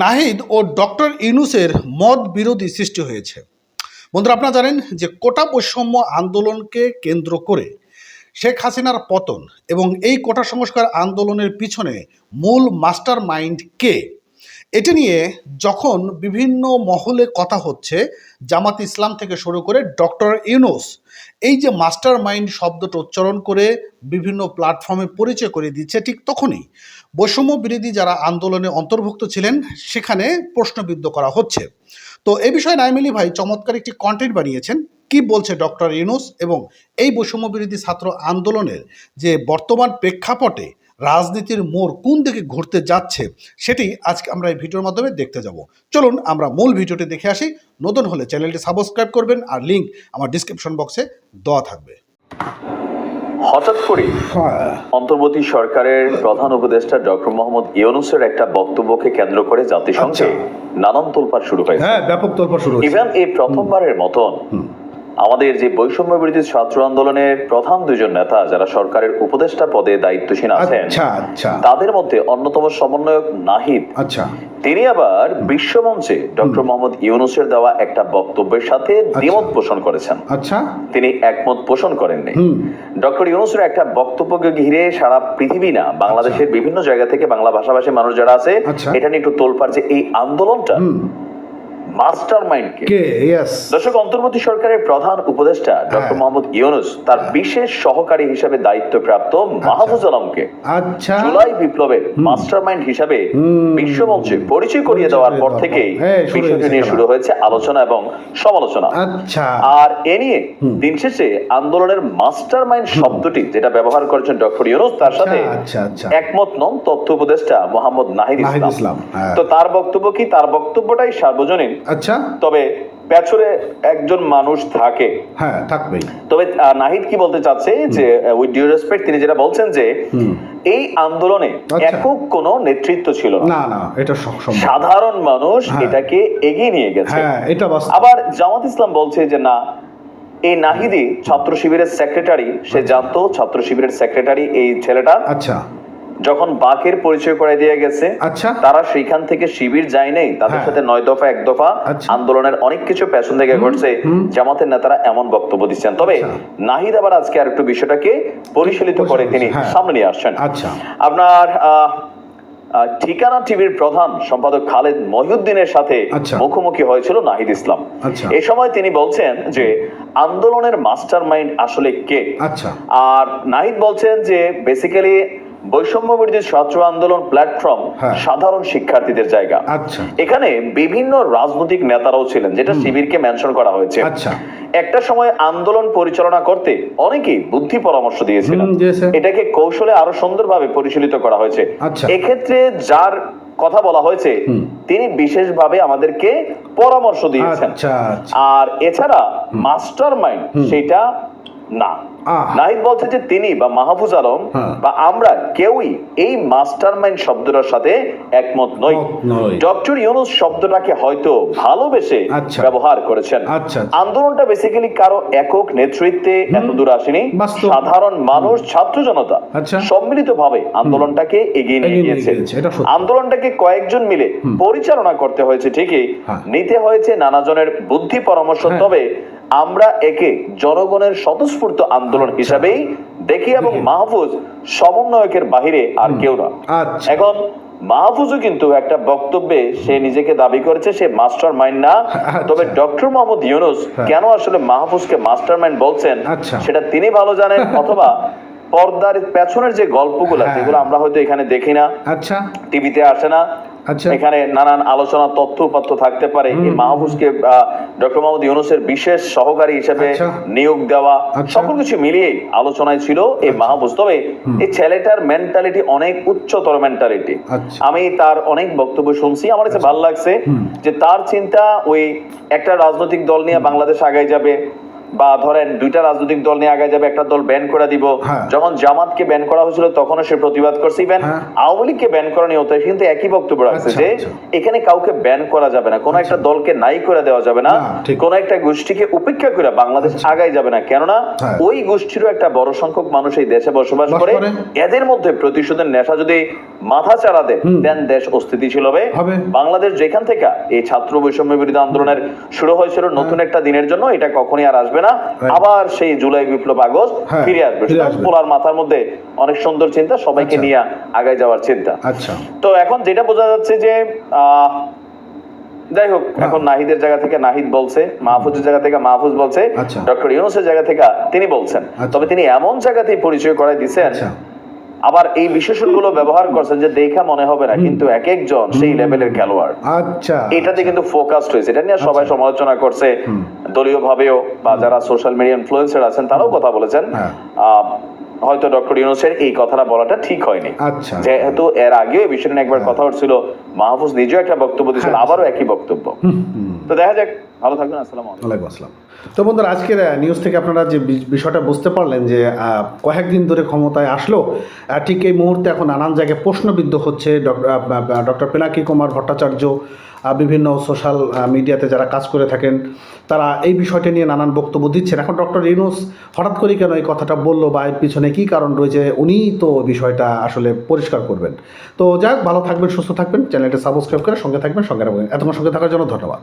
নাহিদ ও doctor ইউনূসের মত বিরোধী সৃষ্টি হয়েছে। বন্ধুরা, আপনারা জানেন যে কোটা বৈষম্য আন্দোলনকে কেন্দ্র করে শেখ হাসিনার পতন এবং এই কোটা সংস্কার আন্দোলনের পিছনে মূল মাস্টার মাইন্ড কে, এটি নিয়ে যখন বিভিন্ন মহলে কথা হচ্ছে, জামাত ইসলাম থেকে শুরু করে ডক্টর ইউনূস এই যে মাস্টার মাইন্ড শব্দটা উচ্চারণ করে বিভিন্ন প্ল্যাটফর্মে পরিচয় করে দিচ্ছে, ঠিক তখনই বৈষম্য বিরোধী যারা আন্দোলনে অন্তর্ভুক্ত ছিলেন সেখানে প্রশ্নবিদ্ধ করা হচ্ছে। তো এই বিষয়ে নাঈম আলী ভাই চমৎকার একটি কন্টেন্ট বানিয়েছেন। কি বলছে ডক্টর ইউনূস এবং এই বৈষম্য বিরোধী ছাত্র আন্দোলনের যে বর্তমান প্রেক্ষাপটে রাজনীতির মোড় কোন দিকে ঘুরতে যাচ্ছে, সেটি আজকে আমরা এই ভিডিওর মাধ্যমে দেখতে যাব। চলুন আমরা মূল ভিডিওটি দেখে আসি। নতুন হলে চ্যানেলটি সাবস্ক্রাইব করবেন, আর লিঙ্ক আমার ডিসক্রিপশন বক্সে দেওয়া থাকবে। হঠাৎ করে অন্তর্বর্তী সরকারের প্রধান উপদেষ্টা ডক্টর মোহাম্মদ ইউনূসের একটা বক্তব্যকে কেন্দ্র করে জাতিসংঘে নানান তোলপাড় শুরু হয়েছে। ব্যাপক তোলপাড় শুরু হয়েছে। ইভেন এই প্রথমবারের মতন আমাদের যে বৈষম্য বিরোধী ছাত্র আন্দোলনের প্রধান দুজন নেতা যারা সরকারের উপদেষ্টা পদে দায়িত্বশীল আছেন, তাদের মধ্যে অন্যতম সমন্বয়ক নাহিদ, তিনি আবার বিশ্বমঞ্চে ডক্টর মোহাম্মদ ইউনূসের দেওয়া একটা বক্তব্যের সাথে দ্বিমত পোষণ করেছেন। তিনি একমত পোষণ করেননি। ডক্টর ইউনূসের একটা বক্তব্যকে ঘিরে সারা পৃথিবী না, বাংলাদেশের বিভিন্ন জায়গা থেকে বাংলা ভাষাভাষী মানুষ যারা আছে, এটা নিয়ে একটু তোলপাড় যে এই আন্দোলনটা মাস্টার মাইন্ড কে। দর্শক, অন্তর্বর্তী সরকারের প্রধান উপদেষ্টা ডক্টর মোহাম্মদ ইউনূস তার বিশেষ সহকারী হিসেবে দায়িত্বপ্রাপ্ত মাহফুজ আলমকে জুলাই বিপ্লবের মাস্টার মাইন্ড হিসেবে বিশ্বমঞ্চে পরিচয় করিয়ে দেওয়ার পর থেকেই বিষয়টি নিয়ে শুরু হয়েছে আলোচনা এবং সমালোচনা। আর এ নিয়ে দিন শেষে আন্দোলনের মাস্টার মাইন্ড শব্দটি যেটা ব্যবহার করেছেন ডক্টর ইউনূস, তার সাথে একমত নন তথ্য উপদেষ্টা মোহাম্মদ নাহিদ ইসলাম। তো তার বক্তব্য কি? তার বক্তব্যটাই সার্বজনীন। তবে পেছনে একজন মানুষ থাকে, থাকবেই। তবে নাহিদ কি বলতে চাচ্ছে যে উইথ ডিউ রেসপেক্ট, তিনি যেটা বলছেন যে এই আন্দোলনে একক কোনো নেতৃত্ব ছিল না, এটা সাধারণ মানুষ এটাকে এগিয়ে নিয়ে গেছে। আবার জামাত ইসলাম বলছে যে না, এই নাহিদি ছাত্র শিবিরের সেক্রেটারি, সে জানতো ছাত্র শিবিরের সেক্রেটারি এই ছেলেটা। যখন বাকের পরিচয় করে দিয়ে গেছে, তারা সেইখান থেকে শিবির যায় নাই, তাদের সাথে 9 দফা 1 দফা আন্দোলনের অনেক কিছু পেছন থেকে ঘটছে, জামাতের নেতারা এমন বক্তব্য দিচ্ছেন। তবে নাহিদ আবার আজকে আর একটু বিষয়টাকে পরিশীলিত করে তিনি সামনে নিয়ে আসছেন। আপনার ঠিকানা টিভির প্রধান সম্পাদক খালেদ মহিউদ্দিনের সাথে মুখোমুখি হয়েছিল নাহিদ ইসলাম। এই সময় তিনি বলছেন যে আন্দোলনের মাস্টার মাইন্ড আসলে কে। আর নাহিদ বলছেন যে বেসিক্যালি বৈষম্য বিরোধী ছাত্র আন্দোলন প্ল্যাটফর্ম সাধারণ শিক্ষার্থীদের জায়গা। এখানে বিভিন্ন রাজনৈতিক নেতারাও ছিলেন, যেটা শিবিরকে মেনশন করা হয়েছে। একটা সময় আন্দোলন পরিচালনা করতে অনেকেই বুদ্ধি পরামর্শ দিয়েছিলেন, এটাকে কৌশলে আরো সুন্দরভাবে পরিচালিত করা হয়েছে। এক্ষেত্রে যার কথা বলা হয়েছে তিনি বিশেষভাবে আমাদেরকে পরামর্শ দিয়েছেন। আর এছাড়া মাস্টার মাইন্ড সেটা না। নাহিদ বলছে যে তিনি বা মাহফুজ আলম বা আমরা কেউই এই মাস্টার মাইন্ড শব্দটার সাথে একমত নই। ডক্টর ইউনূস শব্দটাকে হয়তো ভালোবেসে ব্যবহার করেছেন। আন্দোলনটা বেসিক্যালি কারো একক নেতৃত্বে এত দূর আসেনি, সাধারণ মানুষ, ছাত্র জনতা সম্মিলিতভাবে আন্দোলনটাকে এগিয়ে নিয়ে গিয়েছে। আন্দোলনটাকে কয়েকজন মিলে পরিচালনা করতে হয়েছে ঠিকই, নিতে হয়েছে নানা জনের বুদ্ধি পরামর্শ। তবে আমরা একে জনগণের স্বতঃস্ফূর্ত আন্দোলন হিসাবেই দেখি এবং মাহফুজ সমন্বয়কের বাহিরে আর কেউ না। এখন মাহফুজও কিন্তু একটা বক্তব্যে সে নিজেকে দাবি করেছে সে মাস্টার মাইন্ড না। তবে ডক্টর মোহাম্মদ ইউনূস কেন আসলে মাহফুজকে মাস্টার মাইন্ড বলছেন সেটা তিনি ভালো জানেন, অথবা পর্দার পেছনের যে গল্পগুলো যেগুলো আমরা হয়তো এখানে দেখি না, টিভিতে আসে না, এখানে নানান আলোচনা তথ্য উপাত্ত থাকতে পারে। এই মাহফুজকে ডক্টর মোহাম্মদ ইউনূসের বিশেষ সহকারী হিসেবে নিয়োগ দেওয়া, সকল কিছু মিলিয়ে আলোচনায় ছিল এই মাহফুজ। তবে এই ছেলেটার মেন্টালিটি অনেক উচ্চতর মেন্টালিটি। আমি তার অনেক বক্তব্য শুনছি, আমার কাছে ভালো লাগছে যে তার চিন্তা ওই একটা রাজনৈতিক দল নিয়ে বাংলাদেশ আগায় যাবে, বা ধরেন দুইটা রাজনৈতিক দল নিয়ে আগে যাবে, একটা দল ব্যান করে দিব। যখন জামাতকে ব্যান করা হয়েছিল তখনও সে প্রতিবাদ করছে। ইভেন আওয়ামী লীগকে ব্যান করা নিয়ে হতো, কিন্তু একই বক্তব্য রাখছে যে এখানে কাউকে ব্যান করা যাবে না, কোন একটা দলকে নাই করে দেওয়া যাবে না, কোন একটা গোষ্ঠীকে উপেক্ষা করে বাংলাদেশ আগাই যাবে না। কেননা ওই গোষ্ঠীরও একটা বড় সংখ্যক মানুষ এই দেশে বসবাস করে, এদের মধ্যে প্রতিশোধের নেশা যদি মাথা চাড়া দেয় দেন দেশ অস্থিতিশীল হবে। বাংলাদেশ যেখান থেকে এই ছাত্র বৈষম্য বিরোধী আন্দোলনের শুরু হয়েছিল নতুন একটা দিনের জন্য, এটা কখনই আর আসবে না। আবার সেই জুলাই বিপ্লব আগস্ট ফিরে আসবে। পোলার মাথার মধ্যে অনেক সুন্দর চিন্তা, সবাইকে নিয়ে আগায় যাওয়ার চিন্তা। তো এখন যেটা বোঝা যাচ্ছে যে যাই হোক, এখন নাহিদের জায়গা থেকে নাহিদ বলছে, মাহফুজের জায়গা থেকে মাহফুজ বলছে, ডক্টর ইউনূসের জায়গা থেকে তিনি বলছেন। তবে তিনি এমন জায়গাতেই পরিচয় করাই দিচ্ছেন, আবার এই বিশেষণগুলো ব্যবহার করছেন যে দেখা মনে হবে না, কিন্তু এক একজন সেই লেভেলের খেলোয়াড়। এটাতে কিন্তু ফোকাসড হয়েছে, এটা নিয়ে সবাই সমালোচনা করছে, দলীয় ভাবেও বা যারা সোশ্যাল মিডিয়া ইনফ্লুয়েন্সার আছেন তারাও কথা বলেছেন। হয়তো ডক্টর ইউনূসের এই কথাটা বলাটা ঠিক হয়নি, যেহেতু এর আগেও এই বিষয়টা নিয়ে একবার কথা হচ্ছিল, মাহফুজ নিজেও একটা বক্তব্য দিয়েছিল, আবারও একই বক্তব্য। তো দেখা যাক, ভালো থাকবেন। আসসালামু আলাইকুম। তো বন্ধুরা, আজকের নিউজ থেকে আপনারা যে বিষয়টা বুঝতে পারলেন যে কয়েকদিন ধরে ক্ষমতায় আসলো, ঠিক এই মুহূর্তে এখন নানান জায়গায় প্রশ্নবিদ্ধ হচ্ছে। ডক্টর পিনাকি কুমার ভট্টাচার্য, বিভিন্ন সোশ্যাল মিডিয়াতে যারা কাজ করে থাকেন তারা এই বিষয়টা নিয়ে নানান বক্তব্য দিচ্ছেন। এখন ডক্টর ইউনূস হঠাৎ করে কেন এই কথাটা বললো বা এর পিছনে কী কারণ রয়েছে, উনিই তো বিষয়টা আসলে পরিষ্কার করবেন। তো যাই হোক, ভালো থাকবেন, সুস্থ থাকবেন, চ্যানেলটা সাবস্ক্রাইব করে সঙ্গে থাকবেন, সঙ্গে রাখবেন। এতক্ষণ সঙ্গে থাকার জন্য ধন্যবাদ।